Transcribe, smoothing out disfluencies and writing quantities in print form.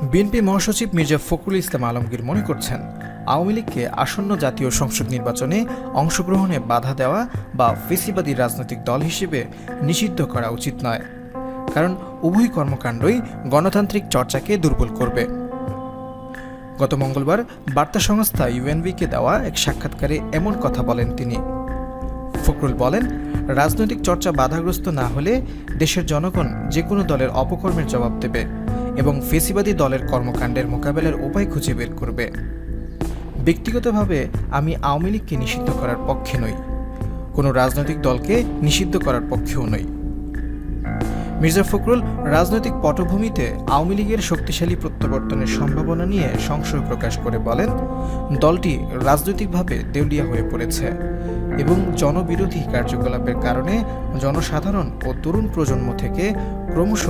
BNP মহাসচিব মির্জা ফখরুল ইসলাম আলমগীর মনে করছেন, আওয়ামী লীগকে আসন্ন জাতীয় সংসদ নির্বাচনে অংশগ্রহণে বাধা দেওয়া বা ফেসিবাদী রাজনৈতিক দল হিসেবে নিষিদ্ধ করা উচিত নয়, কারণ উভয় কর্মকাণ্ডই গণতান্ত্রিক চর্চাকে দুর্বল করবে। গত মঙ্গলবার বার্তা সংস্থা ইউএনবিকে দেওয়া এক সাক্ষাৎকারে এমন কথা বলেন তিনি। ফখরুল বলেন, রাজনৈতিক চর্চা বাধাগ্রস্ত না হলে দেশের জনগণ যে কোনো দলের অপকর্মের জবাব দেবে এবং ফেসিবাদী দলের কর্মকাণ্ডের মোকাবেলার উপায় খুঁজে বের করবে। ব্যক্তিগতভাবে আমি আওয়ামী লীগকে নিষিদ্ধ করার পক্ষে নই, কোনো রাজনৈতিক দলকে নিষিদ্ধ করার পক্ষেও নই। মির্জা ফখরুল রাজনৈতিক পটভূমিতে আওয়ামী লীগের শক্তিশালী প্রত্যাবর্তনের সম্ভাবনা নিয়ে সংশয় প্রকাশ করে বলেন, দলটি রাজনৈতিকভাবে দেউলিয়া হয়ে পড়েছে এবং জনবিরোধী কার্যকলাপের কারণে জনসাধারণ ও তরুণ প্রজন্ম থেকে ক্রমশ